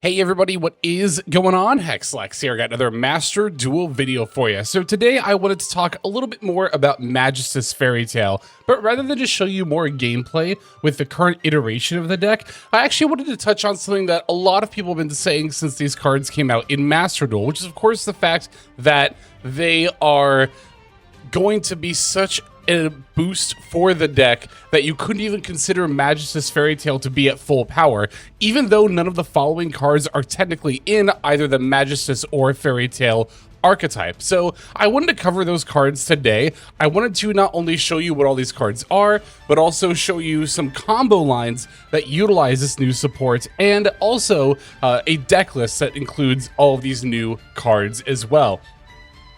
Hey everybody, what is going on? Hexlex here. I got another Master Duel video for you. So today I wanted to talk a little bit more about Magistus Fairy Tale, but rather than just show you more gameplay with the current iteration of the deck, I actually wanted to touch on something that a lot of people have been saying since these cards came out in Master Duel, which is of course the fact that they are going to be such a boost for the deck that you couldn't even consider Magistus Fairy Tale to be at full power, even though none of the following cards are technically in either the Magistus or Fairy Tale archetype. So I wanted to cover those cards today. I wanted to not only show you what all these cards are, but also show you some combo lines that utilize this new support, and also a deck list that includes all of these new cards as well.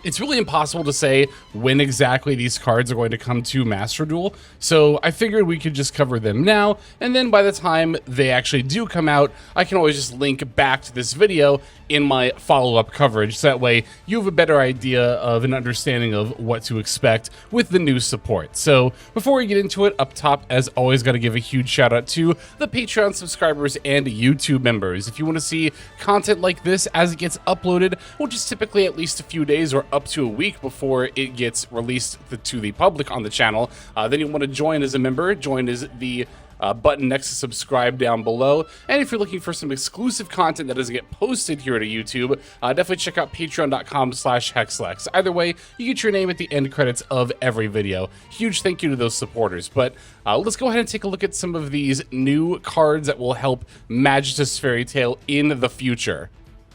It's really impossible to say when exactly these cards are going to come to Master Duel, so I figured we could just cover them now, and then by the time they actually do come out, I can always just link back to this video in my follow-up coverage, so that way you have a better idea of an understanding of what to expect with the new support. So before we get into it, up top, as always, got to give a huge shout out to the Patreon subscribers and YouTube members. If you want to see content like this as it gets uploaded, which is typically at least a few days or up to a week before it gets released to the public on the channel, then you want to join as a member. Join as the button next to subscribe down below. And if you're looking for some exclusive content that doesn't get posted here to YouTube, definitely check out patreon.com/hexlex. Either way, you get your name at the end credits of every video. Huge thank you to those supporters. But let's go ahead and take a look at some of these new cards that will help Magistus Fairy Tale in the future.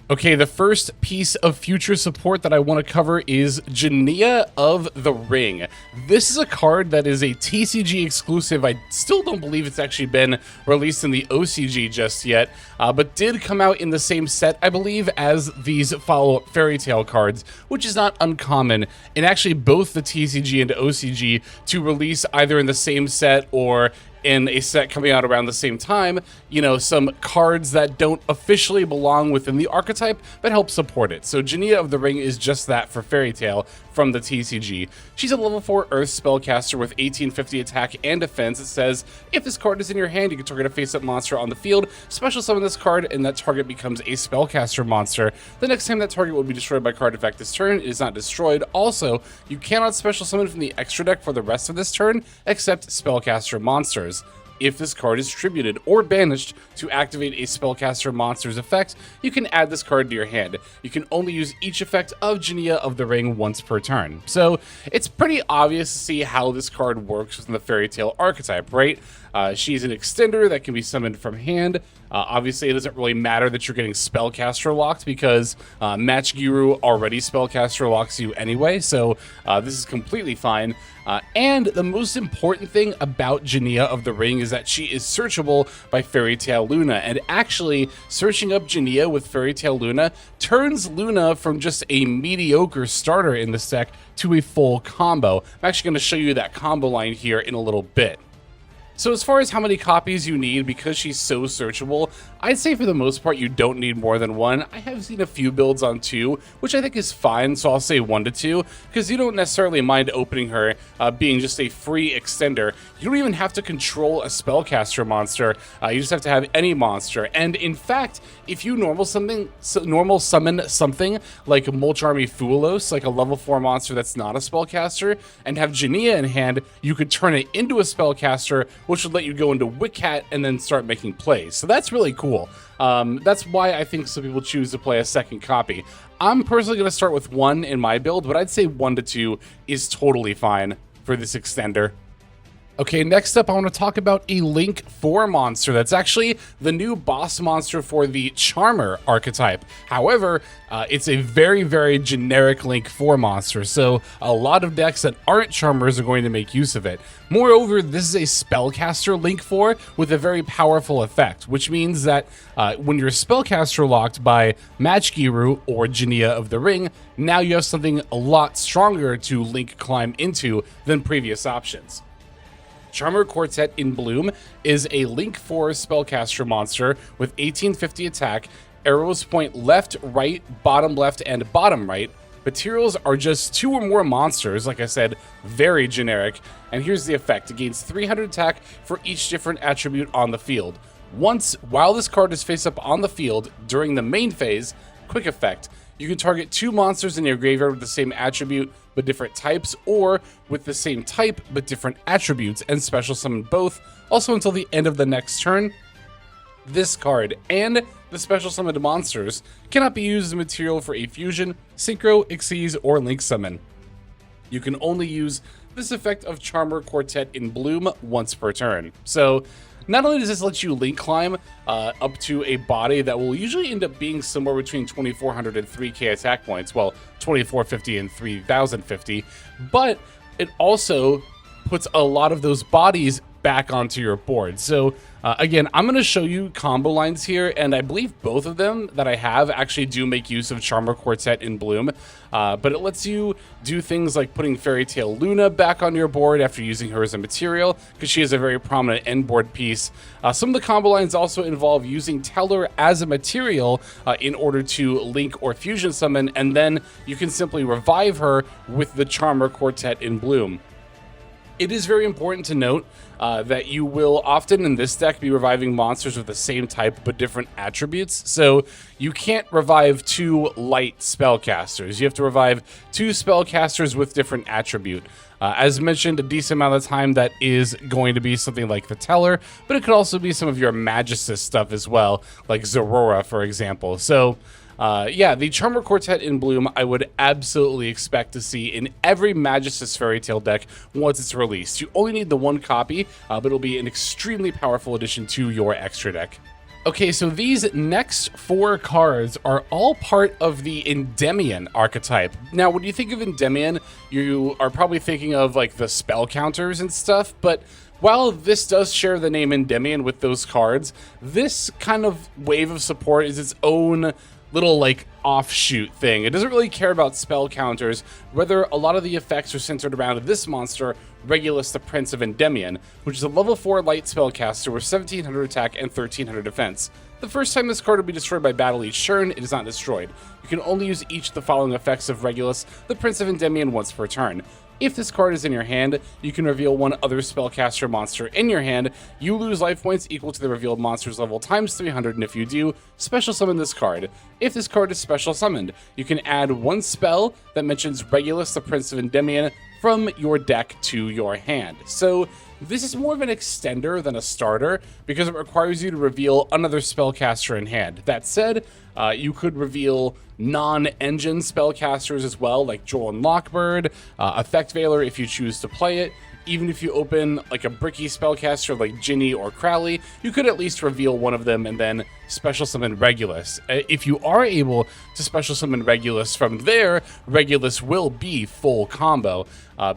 Okay, the first piece of future support that I want to cover is Genia of the Ring. This is a card that is a TCG exclusive. I still don't believe it's actually been released in the OCG just yet, but did come out in the same set, I believe, as these follow-up Fairy Tale cards, which is not uncommon in actually both the TCG and OCG to release either in the same set or in a set coming out around the same time, you know, some cards that don't officially belong within the archetype but help support it. So Genia of the Ring is just that for Fairy Tale from the TCG. She's a level 4 Earth spellcaster with 1850 attack and defense. It says, if this card is in your hand, you can target a face-up monster on the field, special summon this card, and that target becomes a spellcaster monster. The next time that target will be destroyed by card effect this turn, it is not destroyed. Also, you cannot special summon from the extra deck for the rest of this turn, except spellcaster monsters. If this card is tributed or banished to activate a spellcaster monster's effect, you can add this card to your hand. You can only use each effect of Genia of the Ring once per turn. So it's pretty obvious to see how this card works within the Fairy Tale archetype, right? She's an extender that can be summoned from hand. Obviously, it doesn't really matter that you're getting Spellcaster locked because Match Guru already Spellcaster locks you anyway, so this is completely fine. And the most important thing about Genia of the Ring is that she is searchable by Fairy Tale Luna, and actually searching up Genia with Fairy Tale Luna turns Luna from just a mediocre starter in this deck to a full combo. I'm actually going to show you that combo line here in a little bit. So as far as how many copies you need, because she's so searchable, I'd say for the most part you don't need more than one. I have seen a few builds on 2, which I think is fine, so I'll say 1 to 2, because you don't necessarily mind opening her being just a free extender. You don't even have to control a spellcaster monster, you just have to have any monster. And in fact, if you normal summon something like Mulch Army Fuelos, like a level 4 monster that's not a spellcaster, and have Genia in hand, you could turn it into a spellcaster, which would let you go into Wickhat and then start making plays. So that's really cool. That's why I think some people choose to play a second copy. I'm personally going to start with 1 in my build, but I'd say 1 to 2 is totally fine for this extender. Okay, next up I want to talk about a Link 4 monster that's actually the new boss monster for the Charmer archetype. However, it's a very, very generic Link 4 monster, so a lot of decks that aren't Charmers are going to make use of it. Moreover, this is a spellcaster Link 4 with a very powerful effect, which means that when you're spellcaster locked by Match Guru or Genia of the Ring, now you have something a lot stronger to Link climb into than previous options. Charmer Quartet in Bloom is a Link 4 spellcaster monster with 1850 attack, arrows point left, right, and bottom right. Materials are just 2 or more monsters, like I said, very generic. And here's the effect. It gains 300 attack for each different attribute on the field. Once, while this card is face up on the field during the main phase, quick effect, you can target 2 monsters in your graveyard with the same attribute but different types, or with the same type but different attributes, and special summon both, also until the end of the next turn. This card and the special summoned monsters cannot be used as material for a fusion, synchro, exceed, or link summon. You can only use this effect of Charmer Quartet in Bloom once per turn. So not only does this let you link climb up to a body that will usually end up being somewhere between 2400 and 3k attack points, well, 2450 and 3050, but it also puts a lot of those bodies back onto your board. So again, I'm going to show you combo lines here, and I believe both of them that I have actually do make use of Charmer Quartet in Bloom, but it lets you do things like putting Fairy Tale Luna back on your board after using her as a material, because she is a very prominent end board piece. Some of the combo lines also involve using Teller as a material in order to link or fusion summon, and then you can simply revive her with the Charmer Quartet in Bloom. It is very important to note that you will often in this deck be reviving monsters with the same type but different attributes. So you can't revive 2 light spellcasters. You have to revive 2 spellcasters with different attribute. As mentioned, a decent amount of the time that is going to be something like the Teller, but it could also be some of your Magistus stuff as well, like Zorora, for example. So yeah, the Charmer Quartet in Bloom I would absolutely expect to see in every Magistus Fairy Tale deck once it's released. You only need the 1 copy, but it'll be an extremely powerful addition to your extra deck. Okay, so these next 4 cards are all part of the Endymion archetype. Now, when you think of Endymion, you are probably thinking of like the spell counters and stuff, but while this does share the name Endymion with those cards, this kind of wave of support is its own little like offshoot thing. It doesn't really care about spell counters, whether a lot of the effects are centered around this monster, Regulus the Prince of Endymion, which is a level 4 light spellcaster with 1700 attack and 1300 defense. The first time this card will be destroyed by battle each turn, it is not destroyed. You can only use each of the following effects of Regulus the Prince of Endymion once per turn. If this card is in your hand, you can reveal 1 other spellcaster monster in your hand. You lose life points equal to the revealed monster's level times 300, and if you do, special summon this card. If this card is special summoned, you can add 1 spell that mentions Regulus the Prince of Endymion from your deck to your hand. So this is more of an extender than a starter because it requires you to reveal another spellcaster in hand. That said, you could reveal non-engine spellcasters as well, like Joel and Lockbird, Effect Veiler if you choose to play it. Even if you open like a bricky spellcaster like Genni or Crowley, you could at least reveal 1 of them and then special summon Regulus. If you are able to special summon Regulus from there, Regulus will be full combo.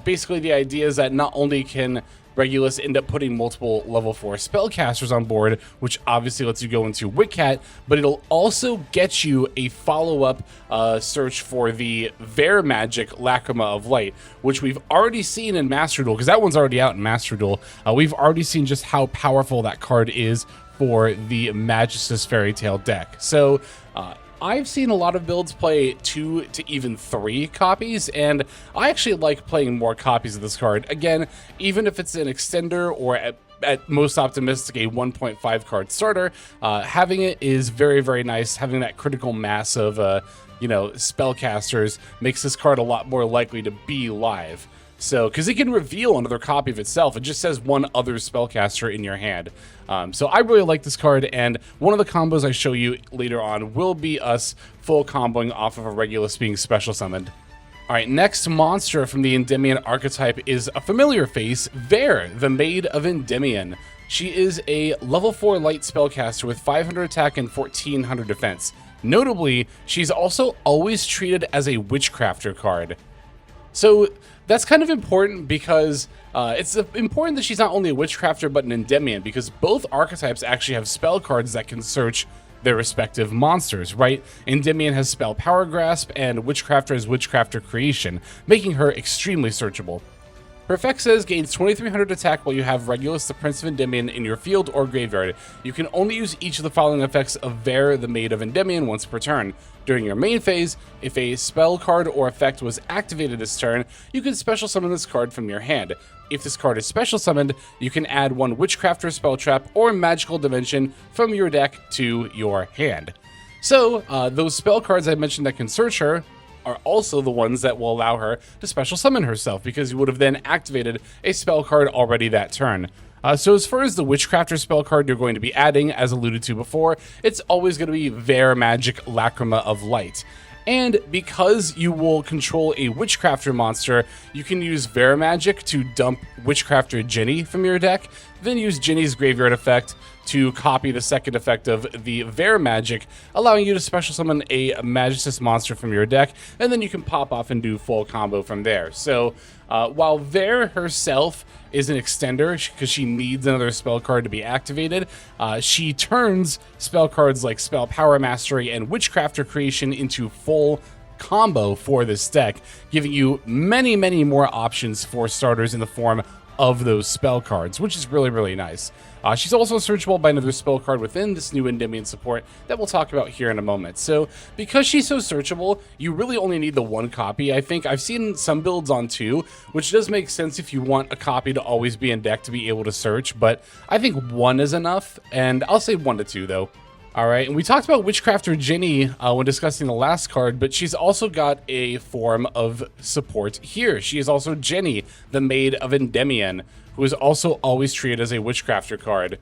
Basically, the idea is that not only can Regulus end up putting multiple level 4 spellcasters on board, which obviously lets you go into Witcat, but it'll also get you a follow-up search for the Verre magic Lacrima of Light, which we've already seen in Master Duel, because that one's already out in Master Duel. We've already seen just how powerful that card is for the Magistus Fairy Tale deck. So I've seen a lot of builds play 2 to even 3 copies, and I actually like playing more copies of this card. Again, even if it's an extender or at most optimistic a 1.5 card starter, having it is very, very nice. Having that critical mass of spellcasters makes this card a lot more likely to be live. So, because it can reveal another copy of itself, it just says 1 other spellcaster in your hand. So I really like this card, and one of the combos I show you later on will be us full comboing off of a Regulus being special summoned. Alright, next monster from the Endymion archetype is a familiar face, Verre, the Maid of Endymion. She is a level 4 light spellcaster with 500 attack and 1400 defense. Notably, she's also always treated as a Witchcrafter card. So that's kind of important because it's important that she's not only a Witchcrafter but an Endymion, because both archetypes actually have spell cards that can search their respective monsters, right? Endymion has Spell Power Grasp and Witchcrafter has Witchcrafter Creation, making her extremely searchable. Her effect says gains 2300 attack while you have Regulus, the Prince of Endymion, in your field or graveyard. You can only use each of the following effects of Verre, the Maid of Endymion, once per turn. During your main phase, if a spell card or effect was activated this turn, you can special summon this card from your hand. If this card is special summoned, you can add one Witchcrafter spell trap or magical dimension from your deck to your hand. So, those spell cards I mentioned that can search her are also the ones that will allow her to special summon herself, because you would have then activated a spell card already that turn. So as far as the Witchcrafter spell card you're going to be adding, as alluded to before, it's always going to be Verre Magic Lacrima of Light. And because you will control a Witchcrafter monster, you can use Verre Magic to dump Witchcrafter Genni from your deck, then use Genni's Graveyard effect to copy the second effect of the Verre Magic, allowing you to special summon a Magistus monster from your deck, and then you can pop off and do full combo from there. So while Verre herself is an extender because she needs another spell card to be activated, she turns spell cards like Spell Power Mastery and Witchcrafter Creation into full combo for this deck, giving you many, many more options for starters in the form of those spell cards, which is really, really nice. She's also searchable by another spell card within this new Endymion support that we'll talk about here in a moment. So because she's so searchable, you really only need the one copy. I think I've seen some builds on two, which does make sense if you want a copy to always be in deck to be able to search, but I think one is enough, and I'll say 1 to 2 though. Alright, and we talked about Witchcrafter Genni when discussing the last card, but she's also got a form of support here. She is also Genni, the Maid of Endymion, who is also always treated as a Witchcrafter card.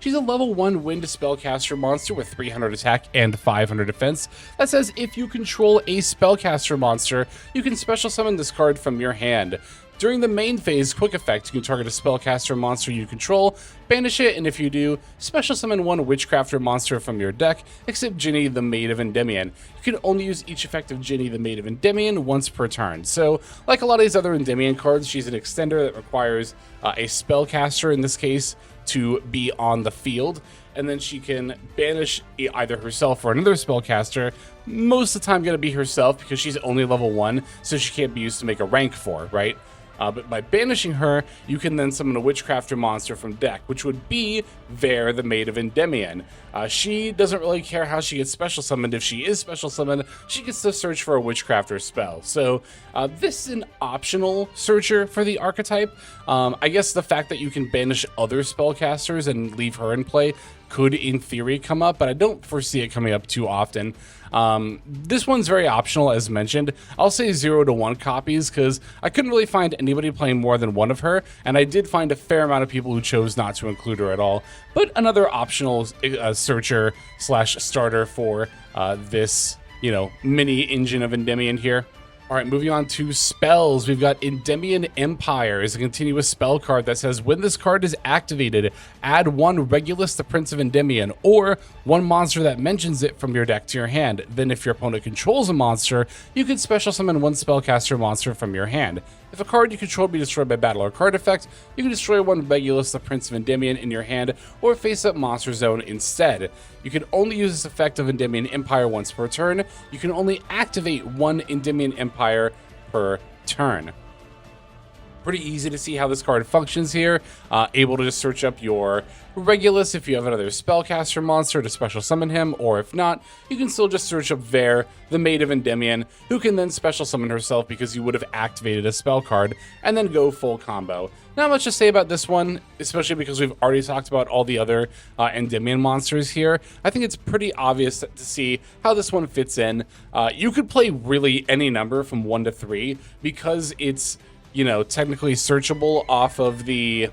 She's a level 1 wind spellcaster monster with 300 attack and 500 defense. That says if you control a spellcaster monster, you can special summon this card from your hand. During the main phase, quick effect, you can target a spellcaster monster you control, banish it, and if you do, special summon one Witchcrafter monster from your deck, except Genni, the Maid of Endymion. You can only use each effect of Genni, the Maid of Endymion, once per turn. So, like a lot of these other Endymion cards, she's an extender that requires a spellcaster, in this case, to be on the field, and then she can banish either herself or another spellcaster, most of the time going to be herself because she's only level 1, so she can't be used to make a rank 4, right? But by banishing her, you can then summon a Witchcrafter monster from deck, which would be Verre, the Maid of Endymion. She doesn't really care how she gets special summoned. If she is special summoned, she gets to search for a Witchcrafter spell. So this is an optional searcher for the archetype. I guess the fact that you can banish other spellcasters and leave her in play could, in theory, come up, but I don't foresee it coming up too often. This one's very optional, as mentioned. I'll say 0 to 1 copies because I couldn't really find anybody playing more than one of her, and I did find a fair amount of people who chose not to include her at all. But another optional searcher slash starter for this, mini engine of Endymion here. Alright, moving on to spells, we've got Endymion Empire is a continuous spell card that says when this card is activated, add one Regulus, the Prince of Endymion, or one monster that mentions it from your deck to your hand. Then if your opponent controls a monster, you can special summon one spellcaster monster from your hand. If a card you control be destroyed by battle or card effect, you can destroy one Regulus, the Prince of Endymion in your hand, or face up Monster Zone instead. You can only use this effect of Endymion Empire once per turn. You can only activate one Endymion Empire per turn. Pretty easy to see how this card functions here. Able to just search up your Regulus if you have another spellcaster monster to special summon him, or if not, you can still just search up Verre, the Maid of Endymion, who can then special summon herself because you would have activated a spell card, and then go full combo. Not much to say about this one, especially because we've already talked about all the other Endymion monsters here. I think it's pretty obvious to see how this one fits in. You could play really any number from 1 to 3 because it's technically searchable off of the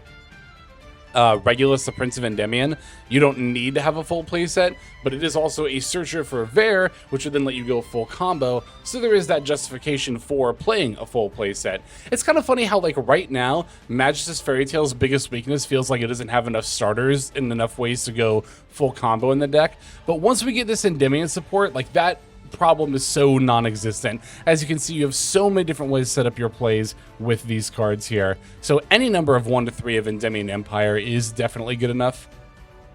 Regulus, the Prince of Endymion. You don't need to have a full playset, but it is also a searcher for Verre, which would then let you go full combo, so there is that justification for playing a full playset. It's kind of funny how, right now, Magistus Fairy Tail's biggest weakness feels like it doesn't have enough starters and enough ways to go full combo in the deck, but once we get this Endymion support, that problem is so non-existent. As you can see, you have so many different ways to set up your plays with these cards here. So any number of 1 to 3 of Endymion Empire is definitely good enough.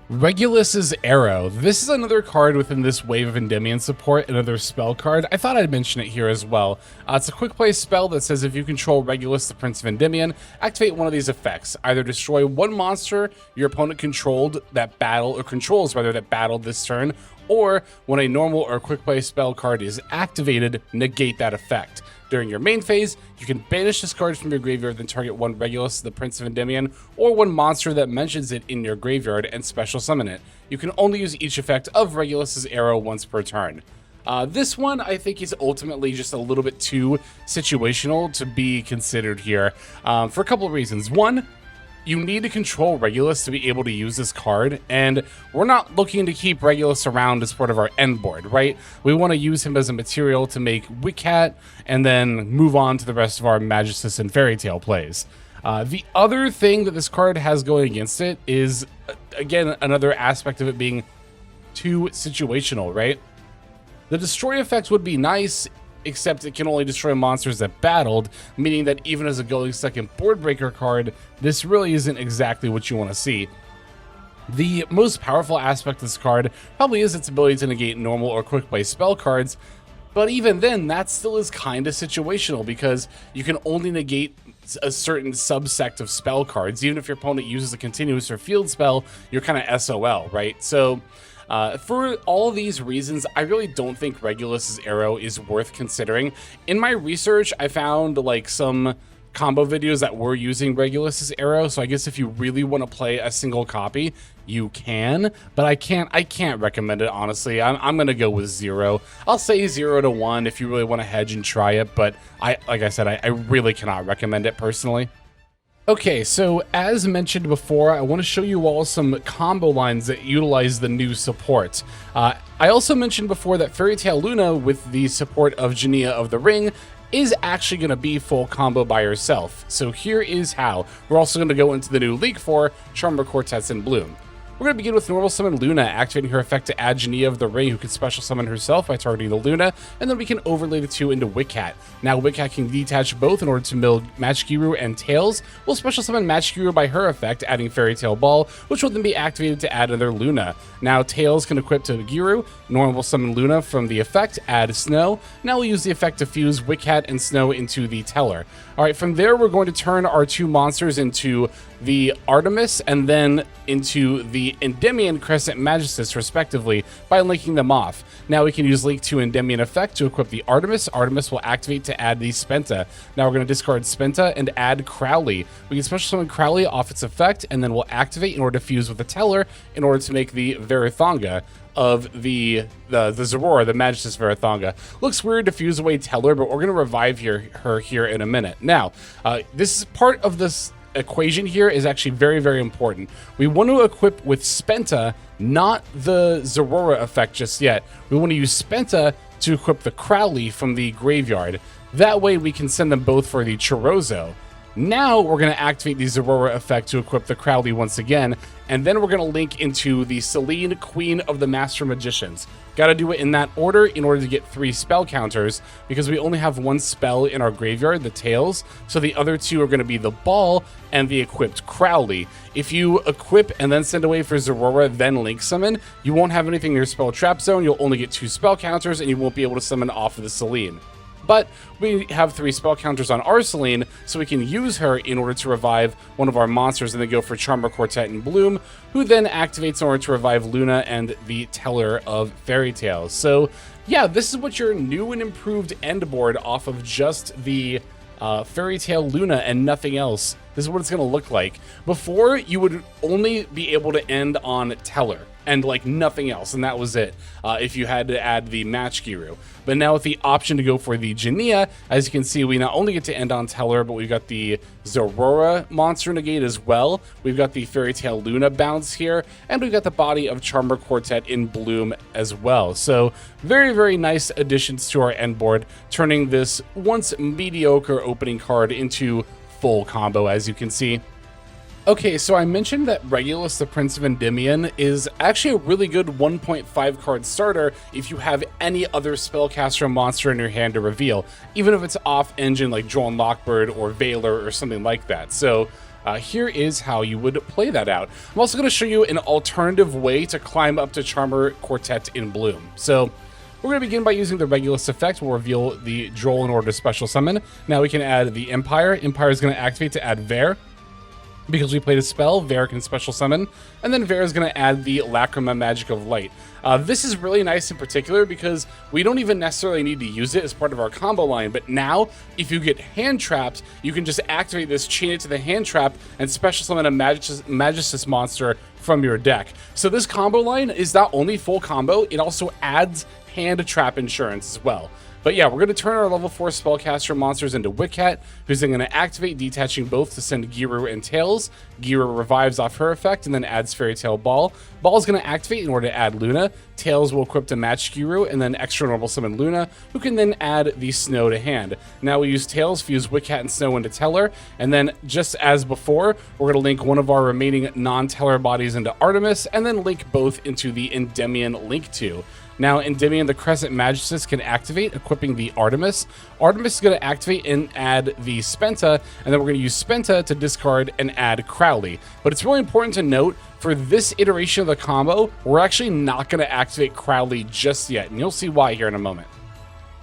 Regulus's Arrow. This is another card within this wave of Endymion support, another spell card. I thought I'd mention it here as well. It's a quick play spell that says if you control Regulus, the Prince of Endymion, activate one of these effects. Either destroy one monster your opponent controlled that controls that battled this turn, or when a normal or quick play spell card is activated, negate that effect. During your main phase, you can banish this card from your graveyard, then target one Regulus, the Prince of Endymion, or one monster that mentions it in your graveyard and special summon it. You can only use each effect of Regulus's Arrow once per turn. This one, I think, is ultimately just a little bit too situational to be considered here for a couple of reasons. One, you need to control Regulus to be able to use this card, and we're not looking to keep Regulus around as part of our end board, right? We want to use him as a material to make Wickhat and then move on to the rest of our Magistus and Fairy Tale plays. The other thing that this card has going against it is, again, another aspect of it being too situational, right? The destroy effect would be nice, except it can only destroy monsters that battled, meaning that even as a going second board breaker card, this really isn't exactly what you want to see. The most powerful aspect of this card probably is its ability to negate normal or quick play spell cards, but even then, that still is kind of situational because you can only negate a certain subsect of spell cards. Even if your opponent uses a continuous or field spell, you're kind of SOL, right? So for all of these reasons, I really don't think Regulus's Arrow is worth considering. In my research, I found like some combo videos that were using Regulus's Arrow, so I guess if you really want to play a single copy, you can, but I can't recommend it, honestly. I'm gonna go with 0. I'll say 0 to 1 if you really want to hedge and try it, but like I said, I really cannot recommend it personally. Okay, so as mentioned before, I want to show you all some combo lines that utilize the new support. I also mentioned before that Fairy Tale Luna, with the support of Genia of the Ring, is actually going to be full combo by herself. So here is how. We're also going to go into the new League 4, Charmer Quartets in Bloom. We're going to begin with Normal Summon Luna, activating her effect to add Genia of the Ring, who can special summon herself by targeting the Luna, and then we can overlay the two into Wickhat. Now Wickhat can detach both in order to mill Magigiru and Tails. We'll special summon Magigiru by her effect, adding Fairy Tale Ball, which will then be activated to add another Luna. Now Tails can equip to Giru, Normal Summon Luna from the effect, add Snow. Now we'll use the effect to fuse Wickhat and Snow into the Teller. Alright, from there we're going to turn our two monsters into the Artemis and then into the Endymion Crescent Magistus, respectively, by linking them off. Now we can use Link to Endymion effect to equip the Artemis. Artemis will activate to add the Spenta. Now we're going to discard Spenta and add Crowley. We can special summon Crowley off its effect, and then we'll activate in order to fuse with the Teller in order to make the Verre of the Zorora, the Magistus Verre. Looks weird to fuse away Teller, but we're going to revive her here in a minute. Now, this is part of this equation here is actually very, very important. We want to equip with Spenta, not the Zorora effect just yet. We want to use Spenta to equip the Crowley from the graveyard. That way we can send them both for the Chorozo. Now we're going to activate the Zorora effect to equip the Crowley once again, and then we're going to link into the Selene, Queen of the Master Magicians. Got to do it in that order in order to get 3 spell counters, because we only have 1 spell in our graveyard, the Tails, so the other 2 are going to be the Ball and the equipped Crowley. If you equip and then send away for Zorora, then link summon, you won't have anything in your spell trap zone, you'll only get 2 spell counters, and you won't be able to summon off of the Selene. But we have 3 spell counters on our Selene, so we can use her in order to revive one of our monsters and then go for Charmer Quartet in Bloom, who then activates in order to revive Luna and the Teller of Fairy Tales. So yeah, this is what your new and improved end board off of just the Fairy Tale Luna and nothing else. This is what it's going to look like. Before, you would only be able to end on Teller and like nothing else, and that was it if you had to add the Magigiru. But now with the option to go for the Genia, as you can see, we not only get to end on Teller, but we've got the Zorora monster negate as well. We've got the Fairy Tale Luna bounce here, and we've got the body of Charmer Quartet in Bloom as well. So very, very nice additions to our end board, turning this once mediocre opening card into full combo, as you can see. Okay, so I mentioned that Regulus, the Prince of Endymion, is actually a really good 1.5 card starter if you have any other spellcaster monster in your hand to reveal, even if it's off engine like Droll and Lockbird or Veiler or something like that. So Here is how you would play that out. I'm also going to show you an alternative way to climb up to Charmer Quartet in Bloom. So we're going to begin by using the Regulus effect. We'll reveal the Droll in order to special summon. Now we can add the Empire. Empire is going to activate to add Verre. Because we played a spell, Verre can special summon, and then Verre is going to add the Lacrima Magic of Light. This is really nice in particular because we don't even necessarily need to use it as part of our combo line, but now, if you get hand trapped, you can just activate this, chain it to the hand trap, and special summon a Magistus monster from your deck. So this combo line is not only full combo, it also adds hand trap insurance as well. But yeah, we're going to turn our level 4 spellcaster monsters into Witcat, who's then going to activate, detaching both to send Giru and Tails. Giru revives off her effect and then adds Fairy Tale Ball. Ball is going to activate in order to add Luna. Tails will equip to match Giru and then extra normal summon Luna, who can then add the Snow to hand. Now we use Tails, fuse Witcat and Snow into Teller, and then just as before, we're going to link one of our remaining non-Teller bodies into Artemis, and then link both into the Endymion Link 2. Now, Endymion, the Crescent Magistus, can activate, equipping the Artemis. Artemis is going to activate and add the Spenta, and then we're going to use Spenta to discard and add Crowley. But it's really important to note, for this iteration of the combo, we're actually not going to activate Crowley just yet, and you'll see why here in a moment.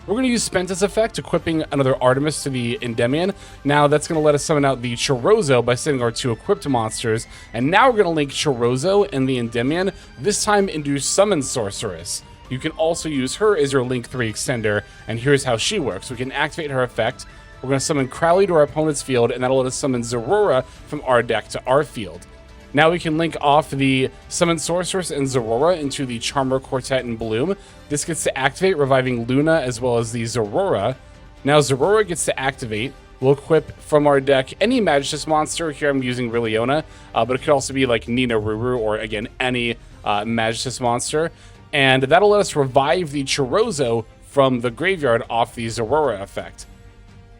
We're going to use Spenta's effect, equipping another Artemis to the Endymion. Now that's going to let us summon out the Chorozo by sending our 2 equipped monsters. And now we're going to link Chorozo and the Endymion, this time into Summon Sorceress. You can also use her as your Link 3 extender, and here's how she works. We can activate her effect. We're going to summon Crowley to our opponent's field, and that'll let us summon Zorora from our deck to our field. Now we can link off the Summon Sorceress and Zorora into the Charmer Quartet in Bloom. This gets to activate, reviving Luna as well as the Zorora. Now Zorora gets to activate. We'll equip from our deck any Magistus monster. Here I'm using Rilliona, but it could also be like Nina Ruru or, again, any Magistus monster. And that'll let us revive the Chorozo from the graveyard off the Zorora effect.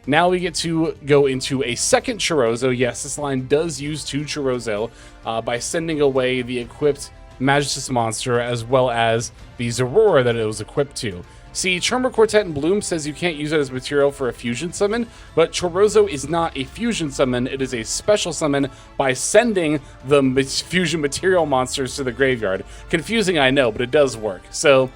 Now we get to go into a second Chorozo. Yes, this line does use 2 Chorozo by sending away the equipped Magistus monster as well as the Zorora that it was equipped to. See, Charmer Quartet in Bloom says you can't use it as material for a fusion summon, but Chorozo is not a fusion summon, it is a special summon by sending the fusion material monsters to the graveyard. Confusing, I know, but it does work. So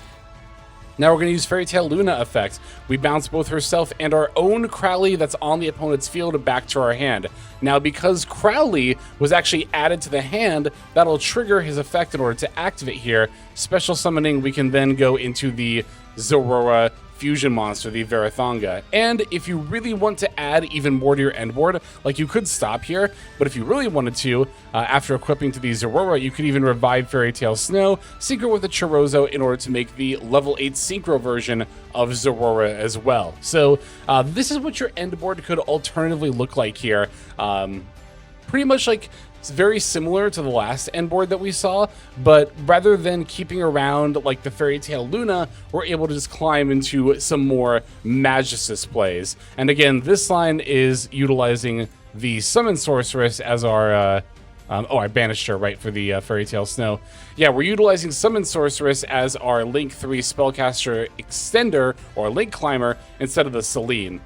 now we're going to use Fairy Tale Luna effect. We bounce both herself and our own Crowley that's on the opponent's field back to our hand. Now, because Crowley was actually added to the hand, that'll trigger his effect in order to activate here. Special summoning, we can then go into the Zorora fusion monster, the Varathonga. And if you really want to add even more to your end board, like, you could stop here, but if you really wanted to, after equipping to the Zorora, you could even revive Fairy Tale Snow, synchro with the Chorozo in order to make the level 8 synchro version of Zorora as well. So this is what your end board could alternatively look like here. Pretty much like, it's very similar to the last end board that we saw, but rather than keeping around like the Fairy Tale Luna, we're able to just climb into some more Magistus plays. And again, this line is utilizing the Summon Sorceress as our oh, I banished her, right, for the Fairy Tale Snow. Yeah, we're utilizing Summon Sorceress as our Link 3 Spellcaster Extender, or Link Climber, instead of the Celine.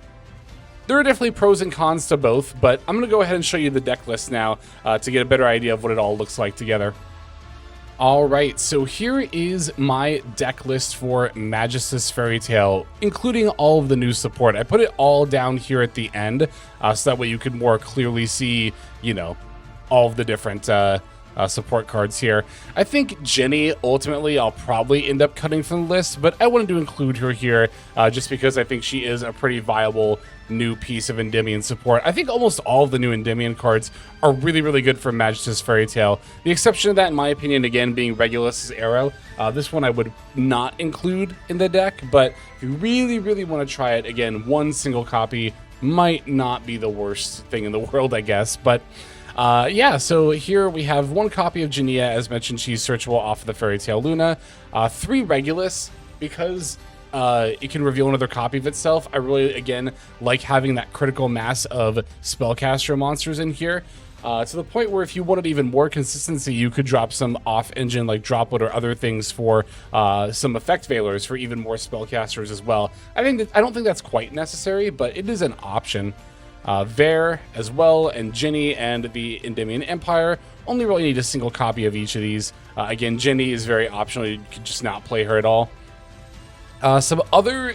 There are definitely pros and cons to both, but I'm going to go ahead and show you the deck list now to get a better idea of what it all looks like together. Alright, so here is my deck list for Magistus Fairy Tale, including all of the new support. I put it all down here at the end, so that way you could more clearly see, you know, all of the different support cards here. I think Genni, ultimately, I'll probably end up cutting from the list, but I wanted to include her here just because I think she is a pretty viable new piece of Endymion support. I think almost all of the new Endymion cards are really, really good for Magistus Fairy Tale. The exception of that, in my opinion, again, being Regulus Arrow. This one I would not include in the deck, but if you really, really want to try it, again, one single copy might not be the worst thing in the world, I guess. But yeah, so here we have one copy of Genia. As mentioned, she's searchable off of the Fairy Tale Luna. 3 Regulus, because it can reveal another copy of itself. I really, again, like having that critical mass of spellcaster monsters in here. To the point where if you wanted even more consistency, you could drop some off-engine like Droplet or other things for some effect veilers for even more spellcasters as well. I don't think that's quite necessary, but it is an option. Verre as well, and Genni and the Endymion Empire. Only really need a single copy of each of these. Again, Genni is very optional. You could just not play her at all. Some other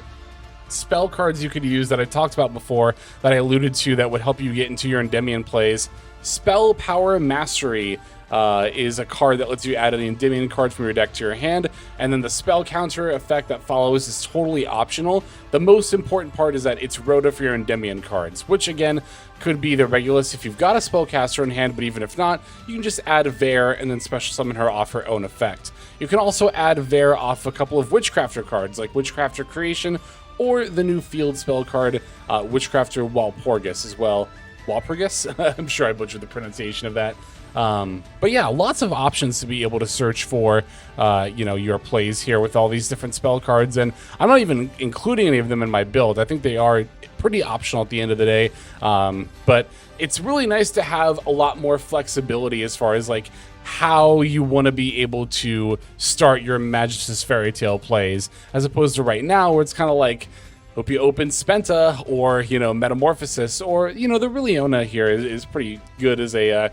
spell cards you could use that I talked about before that I alluded to that would help you get into your Endymion plays. Spell Power Mastery is a card that lets you add an Endymion card from your deck to your hand, and then the spell counter effect that follows is totally optional. The most important part is that it's Rhoda for your Endymion cards, which again could be the Regulus if you've got a spellcaster in hand, but even if not, you can just add Verre and then special summon her off her own effect. You can also add Verre off a couple of Witchcrafter cards like Witchcrafter Creation, or the new field spell card, Witchcrafter Walpurgis as well. Walpurgis? I'm sure I butchered the pronunciation of that. But yeah, lots of options to be able to search for, your plays here with all these different spell cards. And I'm not even including any of them in my build. I think they are pretty optional at the end of the day. But it's really nice to have a lot more flexibility as far as like how you want to be able to start your Magistus Fairy Tale plays, as opposed to right now where it's kind of like, hope you open Spenta or, Metamorphosis, or, the Riliona here is pretty good as a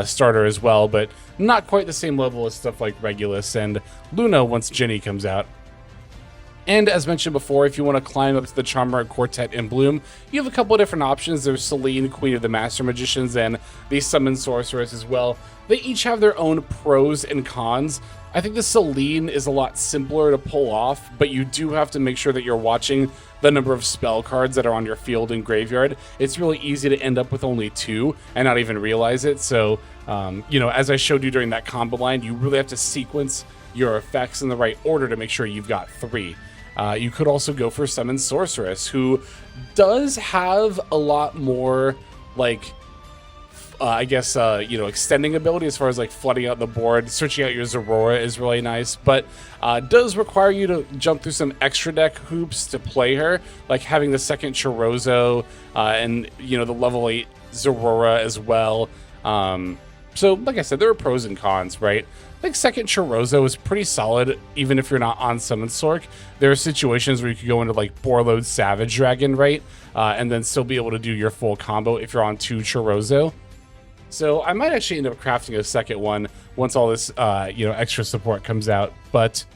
starter as well, but not quite the same level as stuff like Regulus and Luna once Genni comes out. And as mentioned before, if you want to climb up to the Charmer Quartet in Bloom, you have a couple of different options. There's Selene, Queen of the Master Magicians, and the Summon Sorceress as well. They each have their own pros and cons. I think the Selene is a lot simpler to pull off, but you do have to make sure that you're watching the number of spell cards that are on your field and graveyard. It's really easy to end up with only 2 and not even realize it. So, as I showed you during that combo line, you really have to sequence your effects in the right order to make sure you've got 3. You could also go for Summon Sorceress, who does have a lot more, extending ability as far as, flooding out the board. Searching out your Zorora is really nice, but does require you to jump through some extra deck hoops to play her, like having the second Chorozo, and, the level 8 Zorora as well. So, like I said, there are pros and cons, right? I think second Chorozo is pretty solid, even if you're not on Summon Sorc. There are situations where you could go into, Borload Savage Dragon, right? And then still be able to do your full combo if you're on 2 Chorozo. So I might actually end up crafting a second one once all this, extra support comes out. But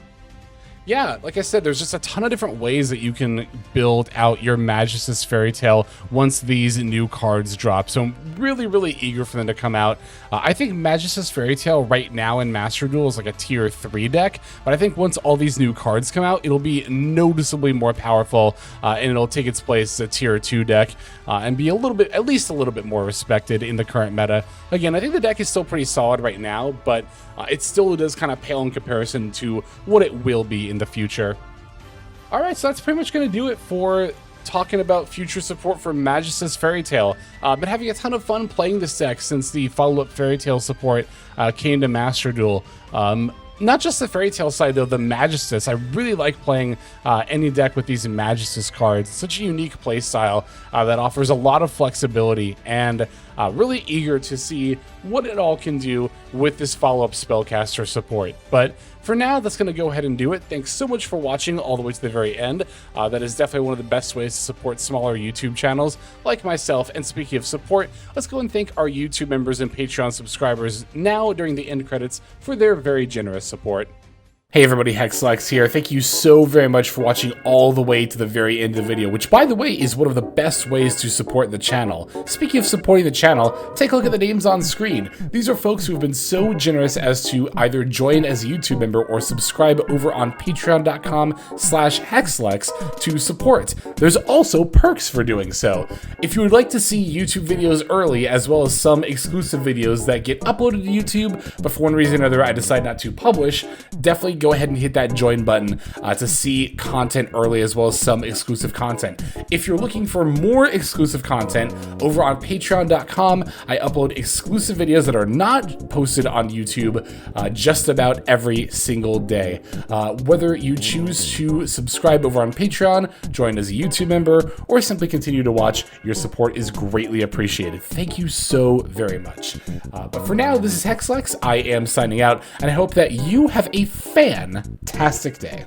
yeah, like I said, there's just a ton of different ways that you can build out your Magistus Fairy Tale once these new cards drop. So I'm really, really eager for them to come out. I think Magistus Fairy Tale right now in Master Duel is like a tier 3 deck, but I think once all these new cards come out, it'll be noticeably more powerful, and it'll take its place as a tier 2 deck, and be at least a little bit more respected in the current meta. Again, I think the deck is still pretty solid right now, but it still does kind of pale in comparison to what it will be in the future. All right, so that's pretty much going to do it for talking about future support for Magistus Fairy Tale. Been having a ton of fun playing this deck since the follow-up Fairy Tale support came to Master Duel. Not just the Fairy Tale side, though, the Magistus. I really like playing any deck with these Magistus cards. It's such a unique play style that offers a lot of flexibility, and really eager to see what it all can do with this follow-up Spellcaster support. But for now, that's going to go ahead and do it. Thanks so much for watching all the way to the very end. That is definitely one of the best ways to support smaller YouTube channels like myself. And speaking of support, let's go and thank our YouTube members and Patreon subscribers now during the end credits for their very generous support. Hey everybody, Hexlex here. Thank you so very much for watching all the way to the very end of the video, which by the way is one of the best ways to support the channel. Speaking of supporting the channel, take a look at the names on screen. These are folks who have been so generous as to either join as a YouTube member or subscribe over on patreon.com/Hexlex to support. There's also perks for doing so. If you would like to see YouTube videos early, as well as some exclusive videos that get uploaded to YouTube, but for one reason or another I decide not to publish, definitely go ahead and hit that join button to see content early, as well as some exclusive content. If you're looking for more exclusive content, over on patreon.com, I upload exclusive videos that are not posted on YouTube just about every single day. Whether you choose to subscribe over on Patreon, join as a YouTube member, or simply continue to watch, your support is greatly appreciated. Thank you so very much. But for now, this is Hexlex. I am signing out, and I hope that you have a fantastic day.